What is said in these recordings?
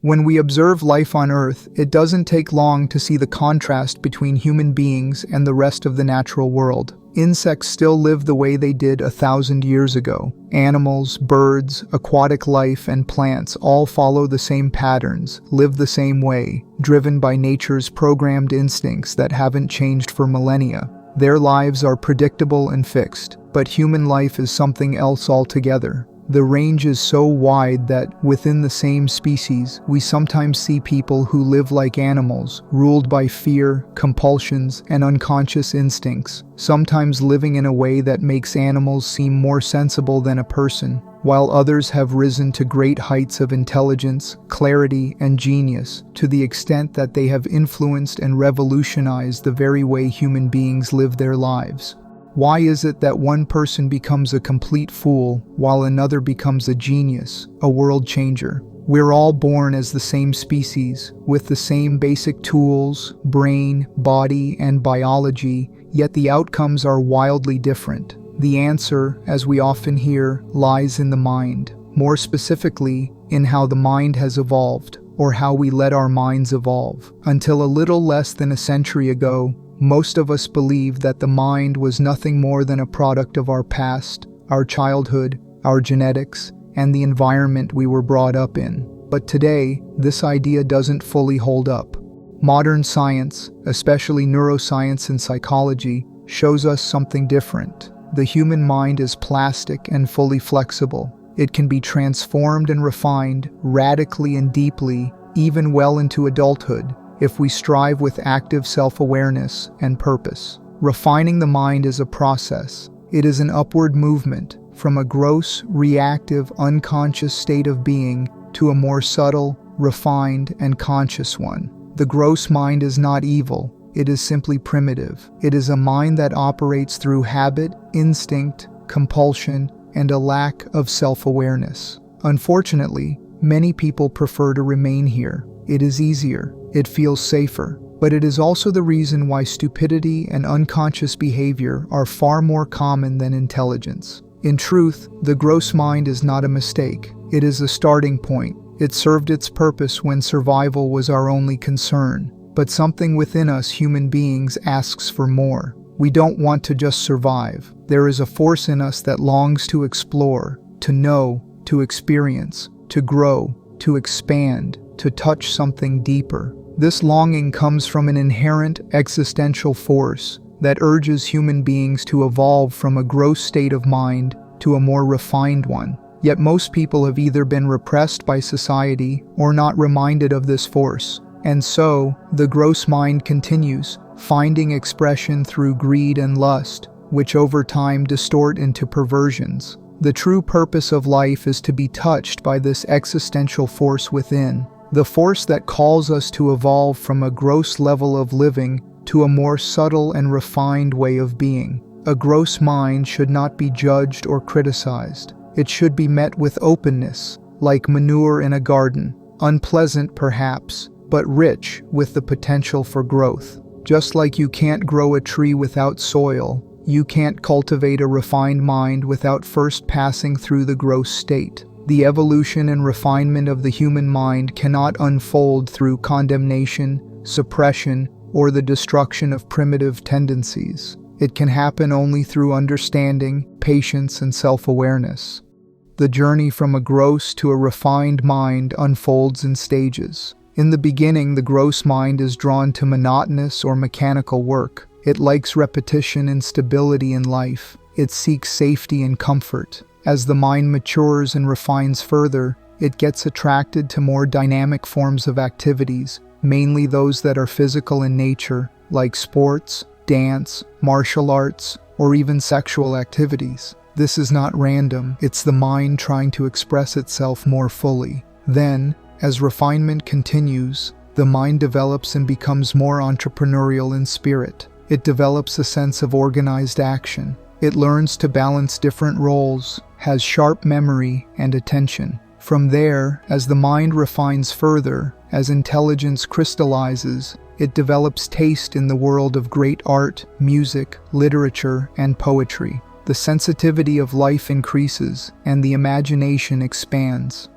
When we observe life on Earth, it doesn't take long to see the contrast between human beings and the rest of the natural world. Insects still live the way they did 1,000 years ago. Animals, birds, aquatic life, and plants all follow the same patterns, live the same way, driven by nature's programmed instincts that haven't changed for millennia. Their lives are predictable and fixed, but human life is something else altogether. The range is so wide that, within the same species, we sometimes see people who live like animals, ruled by fear, compulsions, and unconscious instincts, sometimes living in a way that makes animals seem more sensible than a person, while others have risen to great heights of intelligence, clarity, and genius, to the extent that they have influenced and revolutionized the very way human beings live their lives. Why is it that one person becomes a complete fool while another becomes a genius, a world changer? We're all born as the same species, with the same basic tools, brain, body, and biology, yet the outcomes are wildly different. The answer, as we often hear, lies in the mind. More specifically, in how the mind has evolved, or how we let our minds evolve. Until a little less than a century ago, most of us believed that the mind was nothing more than a product of our past, our childhood, our genetics, and the environment we were brought up in. But today, this idea doesn't fully hold up. Modern science, especially neuroscience and psychology, shows us something different. The human mind is plastic and fully flexible. It can be transformed and refined radically and deeply, even well into adulthood, if we strive with active self-awareness and purpose. Refining the mind is a process. It is an upward movement from a gross, reactive, unconscious state of being to a more subtle, refined, and conscious one. The gross mind is not evil. It is simply primitive. It is a mind that operates through habit, instinct, compulsion, and a lack of self-awareness. Unfortunately, many people prefer to remain here. It is easier. It feels safer. But it is also the reason why stupidity and unconscious behavior are far more common than intelligence. In truth, the gross mind is not a mistake. It is a starting point. It served its purpose when survival was our only concern. But something within us human beings asks for more. We don't want to just survive. There is a force in us that longs to explore, to know, to experience, to grow, to expand, to touch something deeper. This longing comes from an inherent existential force that urges human beings to evolve from a gross state of mind to a more refined one. Yet most people have either been repressed by society or not reminded of this force. And so, the gross mind continues, finding expression through greed and lust, which over time distort into perversions. The true purpose of life is to be touched by this existential force within, the force that calls us to evolve from a gross level of living to a more subtle and refined way of being. A gross mind should not be judged or criticized. It should be met with openness, like manure in a garden, unpleasant perhaps, but rich with the potential for growth. Just like you can't grow a tree without soil, you can't cultivate a refined mind without first passing through the gross state. The evolution and refinement of the human mind cannot unfold through condemnation, suppression, or the destruction of primitive tendencies. It can happen only through understanding, patience, and self-awareness. The journey from a gross to a refined mind unfolds in stages. In the beginning, the gross mind is drawn to monotonous or mechanical work. It likes repetition and stability in life. It seeks safety and comfort. As the mind matures and refines further, it gets attracted to more dynamic forms of activities, mainly those that are physical in nature, like sports, dance, martial arts, or even sexual activities. This is not random. It's the mind trying to express itself more fully. Then, as refinement continues, the mind develops and becomes more entrepreneurial in spirit. It develops a sense of organized action. It learns to balance different roles, has sharp memory and attention. From there, as the mind refines further, as intelligence crystallizes, it develops taste in the world of great art, music, literature, and poetry. The sensitivity of life increases, and the imagination expands.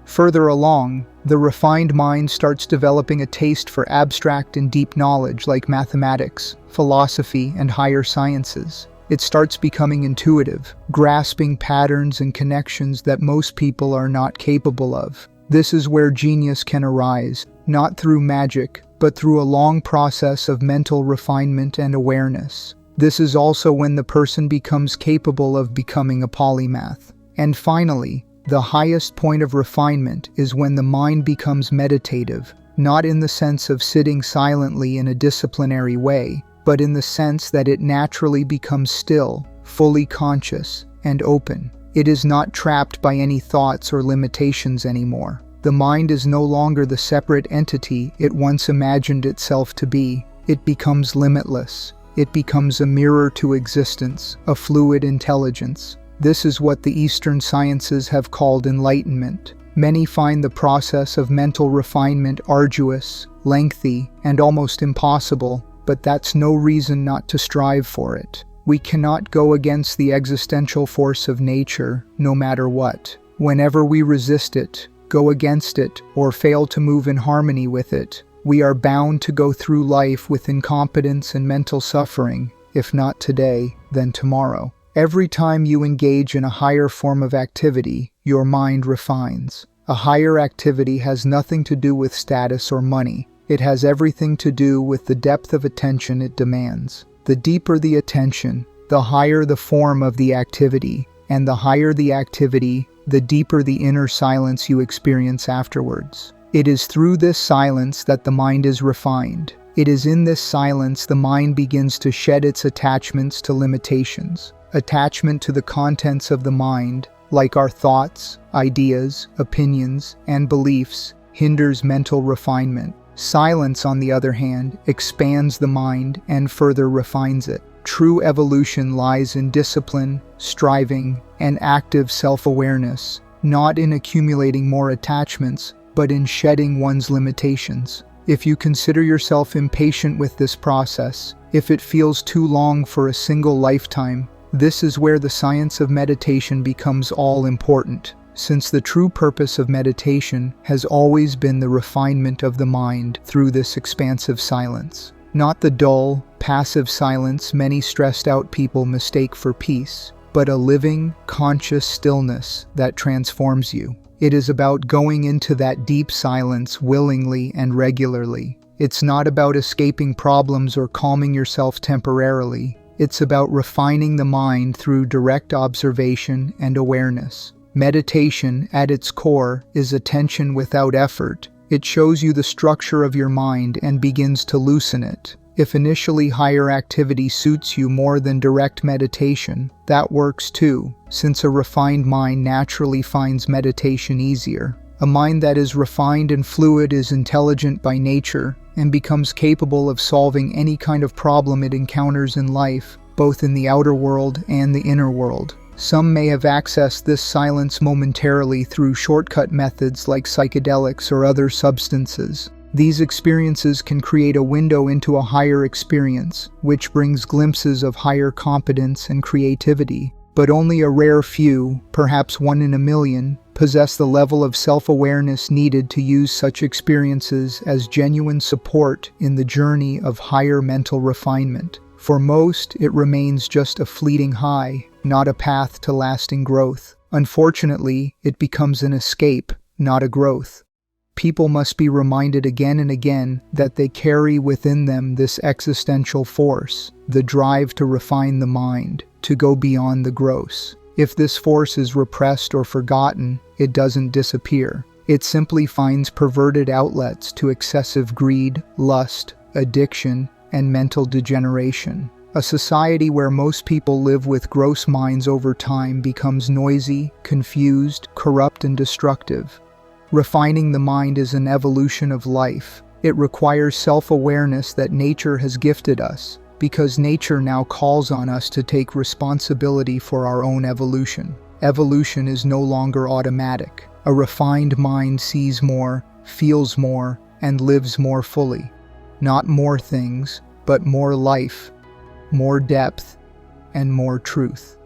Further along, the refined mind starts developing a taste for abstract and deep knowledge like mathematics, philosophy, and higher sciences. It starts becoming intuitive, grasping patterns and connections that most people are not capable of. This is where genius can arise, not through magic, but through a long process of mental refinement and awareness. This is also when the person becomes capable of becoming a polymath. And finally, the highest point of refinement is when the mind becomes meditative, not in the sense of sitting silently in a disciplinary way, but in the sense that it naturally becomes still, fully conscious, and open. It is not trapped by any thoughts or limitations anymore. The mind is no longer the separate entity it once imagined itself to be. It becomes limitless. It becomes a mirror to existence, a fluid intelligence. This is what the Eastern sciences have called enlightenment. Many find the process of mental refinement arduous, lengthy, and almost impossible, but that's no reason not to strive for it. We cannot go against the existential force of nature, no matter what. Whenever we resist it, go against it, or fail to move in harmony with it, we are bound to go through life with incompetence and mental suffering, if not today, then tomorrow. Every time you engage in a higher form of activity, your mind refines. A higher activity has nothing to do with status or money. It has everything to do with the depth of attention it demands. The deeper the attention, the higher the form of the activity, and the higher the activity, the deeper the inner silence you experience afterwards. It is through this silence that the mind is refined. It is in this silence the mind begins to shed its attachments to limitations. Attachment to the contents of the mind, like our thoughts, ideas, opinions, and beliefs, hinders mental refinement. Silence, on the other hand, expands the mind and further refines it. True evolution lies in discipline, striving, and active self-awareness, not in accumulating more attachments, but in shedding one's limitations. If you consider yourself impatient with this process, if it feels too long for a single lifetime, this is where the science of meditation becomes all important, since the true purpose of meditation has always been the refinement of the mind through this expansive silence. Not the dull, passive silence many stressed-out people mistake for peace, but a living, conscious stillness that transforms you. It is about going into that deep silence willingly and regularly. It's not about escaping problems or calming yourself temporarily. It's about refining the mind through direct observation and awareness. Meditation, at its core, is attention without effort. It shows you the structure of your mind and begins to loosen it. If initially higher activity suits you more than direct meditation, that works too, since a refined mind naturally finds meditation easier. A mind that is refined and fluid is intelligent by nature and becomes capable of solving any kind of problem it encounters in life, both in the outer world and the inner world. Some may have accessed this silence momentarily through shortcut methods like psychedelics or other substances. These experiences can create a window into a higher experience, which brings glimpses of higher competence and creativity. But only a rare few, perhaps 1 in a million, possess the level of self-awareness needed to use such experiences as genuine support in the journey of higher mental refinement. For most, it remains just a fleeting high, not a path to lasting growth. Unfortunately, it becomes an escape, not a growth. People must be reminded again and again that they carry within them this existential force, the drive to refine the mind, to go beyond the gross. If this force is repressed or forgotten, it doesn't disappear. It simply finds perverted outlets to excessive greed, lust, addiction, and mental degeneration. A society where most people live with gross minds over time becomes noisy, confused, corrupt, and destructive. Refining the mind is an evolution of life. It requires self-awareness that nature has gifted us, because nature now calls on us to take responsibility for our own evolution. Evolution is no longer automatic. A refined mind sees more, feels more, and lives more fully. Not more things, but more life, more depth, and more truth.